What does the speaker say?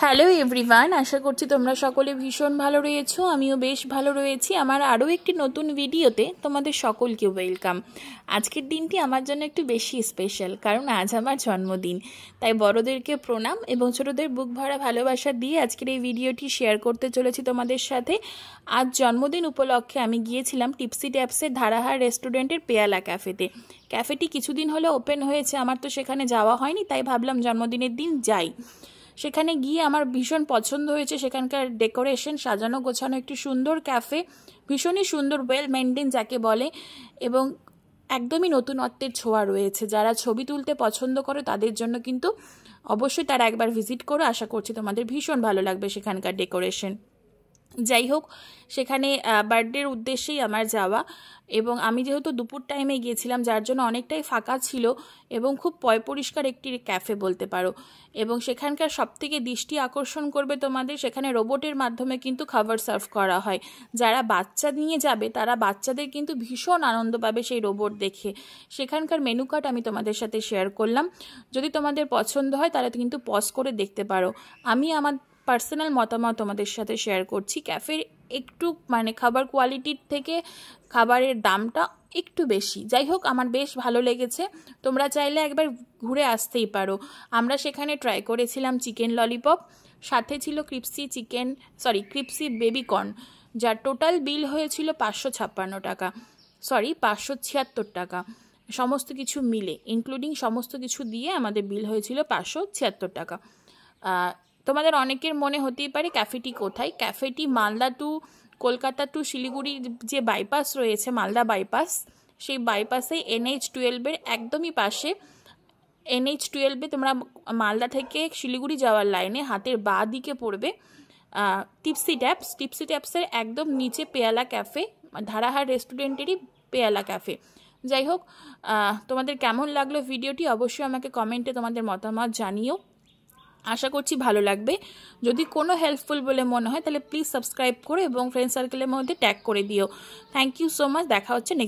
Hello everyone, আশা করছি তোমরা সকলে ভীষণ ভালো রয়েছো। আমিও বেশ ভালো রয়েছি। আমার আরও একটি নতুন ভিডিওতে তোমাদের সকলকে ওয়েলকাম। আজকের দিনটি আমার জন্য একটু বেশি স্পেশাল, কারণ আজ আমার জন্মদিন। তাই বড়দেরকে প্রণাম এবং ছোটদের বুক ভরা ভালোবাসা দিয়ে আজকের এই ভিডিওটি শেয়ার করতে চলেছি তোমাদের সাথে। আজ জন্মদিন উপলক্ষে আমি গিয়েছিলাম টিপসি ট্যাপসের ধারাহার রেস্টুরেন্টের পেয়ালা ক্যাফেতে। ক্যাফেটি কিছুদিন হলো ওপেন হয়েছে, আমার তো সেখানে যাওয়া হয়নি, তাই ভাবলাম জন্মদিনের দিন যাই। সেখানে গিয়ে আমার ভীষণ পছন্দ হয়েছে সেখানকার ডেকোরেশন, সাজানো গোছানো একটি সুন্দর ক্যাফে, ভীষণই সুন্দর, ওয়েল মেনটেন যাকে বলে, এবং একদমই নতুনত্বের ছোঁয়া রয়েছে। যারা ছবি তুলতে পছন্দ করে তাদের জন্য কিন্তু অবশ্যই তারা একবার ভিজিট করো। আশা করছি তোমাদের ভীষণ ভালো লাগবে সেখানকার ডেকোরেশন। যাই হোক, সেখানে বার্থডের উদ্দেশ্যেই আমার যাওয়া, এবং আমি যেহেতু দুপুর টাইমে গিয়েছিলাম যার জন্য অনেকটাই ফাঁকা ছিল এবং খুব পরিষ্কার একটি ক্যাফে বলতে পারো। এবং সেখানকার সবথেকে দৃষ্টি আকর্ষণ করবে তোমাদের, সেখানে রোবটের মাধ্যমে কিন্তু খাবার সার্ভ করা হয়। যারা বাচ্চা নিয়ে যাবে তারা বাচ্চাদের কিন্তু ভীষণ আনন্দ পাবে সেই রোবট দেখে। সেখানকার মেনু কার্ড আমি তোমাদের সাথে শেয়ার করলাম, যদি তোমাদের পছন্দ হয় তাহলে কিন্তু পজ করে দেখতে পারো। আমি আমার পার্সোনাল মতামত তোমাদের সাথে শেয়ার করছি। ক্যাফের একটু খাবার কোয়ালিটির থেকে খাবারের দামটা একটু বেশি। যাই হোক, আমার বেশ ভালো লেগেছে। তোমরা চাইলে একবার ঘুরে আসতেই পারো। আমরা সেখানে ট্রাই করেছিলাম চিকেন ললিপপ, সাথে ছিল ক্রিপসি বেবিকর্ন, যার টোটাল বিল হয়েছিল 556 টাকা, 576 টাকা। সমস্ত কিছু মিলে ইনক্লুডিং সমস্ত কিছু দিয়ে আমাদের বিল হয়েছিল 576 টাকা। তোমাদের অনেকের মনে হতেই পারে ক্যাফেটি কোথায়। ক্যাফেটি মালদা টু কলকাতা টু শিলিগুড়ি যে বাইপাস রয়েছে, মালদা বাইপাস, সেই বাইপাসে NH-12 একদমই পাশে। NH-12 তোমরা মালদা থেকে শিলিগুড়ি যাওয়ার লাইনে হাতের বাঁ দিকে পড়বে টিপসি ট্যাপসের একদম নিচে পেয়ালা ক্যাফে, ধারাহার রেস্টুরেন্টেরই পেয়ালা ক্যাফে। যাই হোক, তোমাদের কেমন লাগলো ভিডিওটি অবশ্যই আমাকে কমেন্টে তোমাদের মতামত জানিও। আশা করছি ভালো লাগবে। যদি কোনো হেল্পফুল বলে মনে হয় তাহলে প্লিজ সাবস্ক্রাইব করো এবং ফ্রেন্ড সার্কেলের মধ্যে ট্যাগ করে দিও। Thank you so much. দেখা হচ্ছে নেক্সট